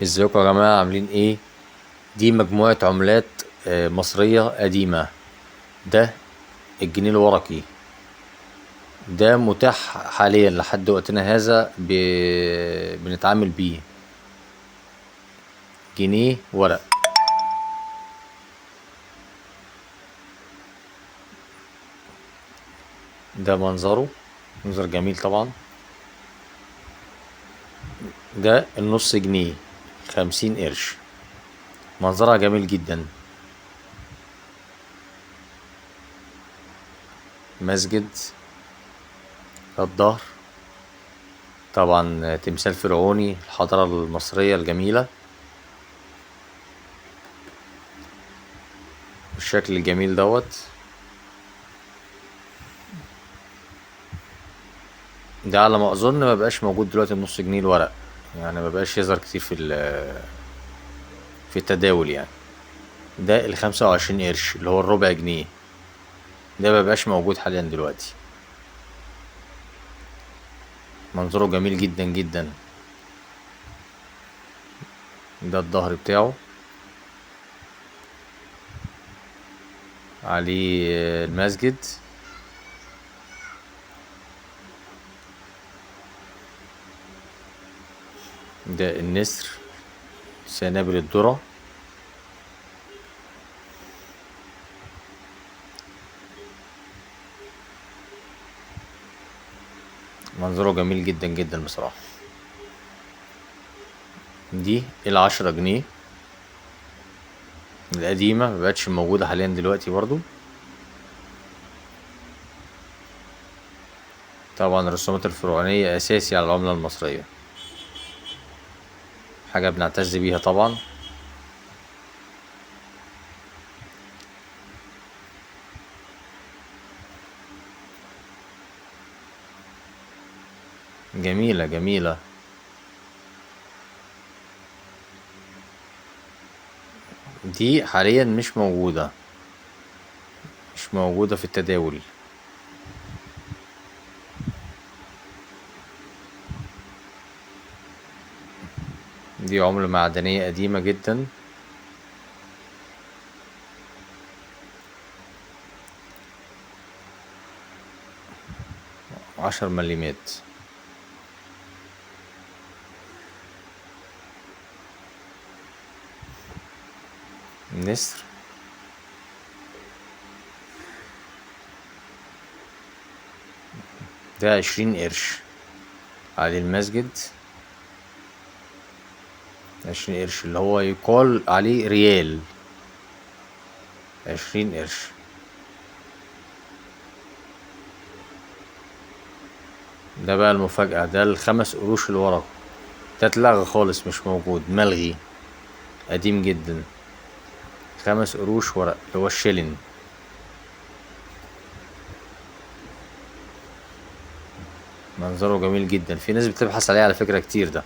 ازيكم يا جماعة عاملين ايه؟ دي مجموعة عملات مصرية قديمة. ده الجنيه الورقي، ده متاح حاليا لحد وقتنا هذا بنتعامل بيه. جنيه ورق. ده منظره منظر جميل طبعا. ده النص جنيه، 50 قرش. منظرها جميل جدا. مسجد. الظهر طبعا تمثال فرعوني، الحضارة المصرية الجميلة بالشكل الجميل دوت. ده على ما اظن ما بقاش موجود دلوقتي النص جنيه الورق، يعني ما بقاش يظهر كتير في التداول يعني. ده ال25 قرش اللي هو الربع جنيه، ده ما بقاش موجود حاليا دلوقتي. منظره جميل جدا جدا. ده الظهر بتاعه، عليه المسجد. ده النسر، سنابل الذرة. منظره جميل جدا جدا بصراحة. دي ال10 جنيه القديمة، مبقتش موجودة حاليا دلوقتي برضو. طبعا الرسومات الفرعونية أساسي على العملة المصرية، حاجة بنعتز بيها طبعا. جميلة جميلة. دي حاليا مش موجودة في التداول. دي عملة معدنية قديمة جدا. ال10 مليمات. نسر. ده 20 قرش عليه المسجد. 20 قرش اللي هو يقال عليه ريال. 20 قرش. ده بقى المفاجأة، ده ال5 قروش الورق، ده اتلغى خالص، مش موجود، ملغي، قديم جدا. 5 قروش ورق اللي هو الشيلين. منظره جميل جدا، في ناس بتبحث عليه على فكرة كتير ده.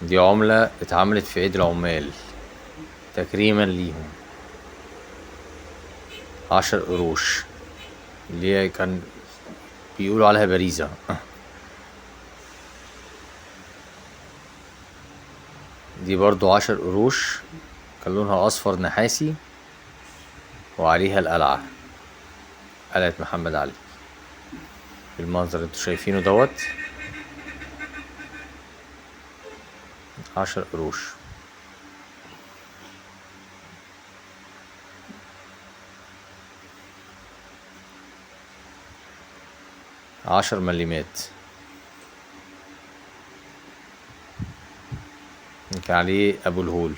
دي عملة اتعملت في عيد العمال تكريما ليهم. 10 قروش اللي هي كان بيقولوا عليها باريزة. دي برضو 10 قروش، كان لونها أصفر نحاسي، وعليها القلعة، قلعة محمد علي، بالمنظر اللي انتوا شايفينه دوت. 10 قروش. 10 مليمات. كان عليه أبو الهول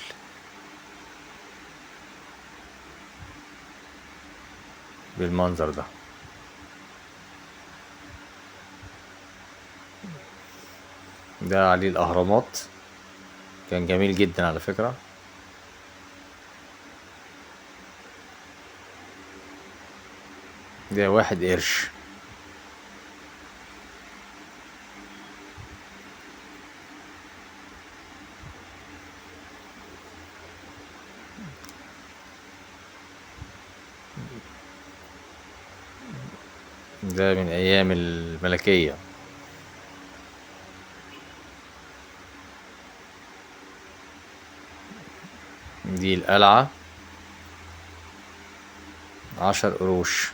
بالمنظر ده. ده عليه الأهرامات، كان جميل جدا على فكرة. ده 1 قرش. ده من ايام الملكية. دي القلعة، 10 قروش.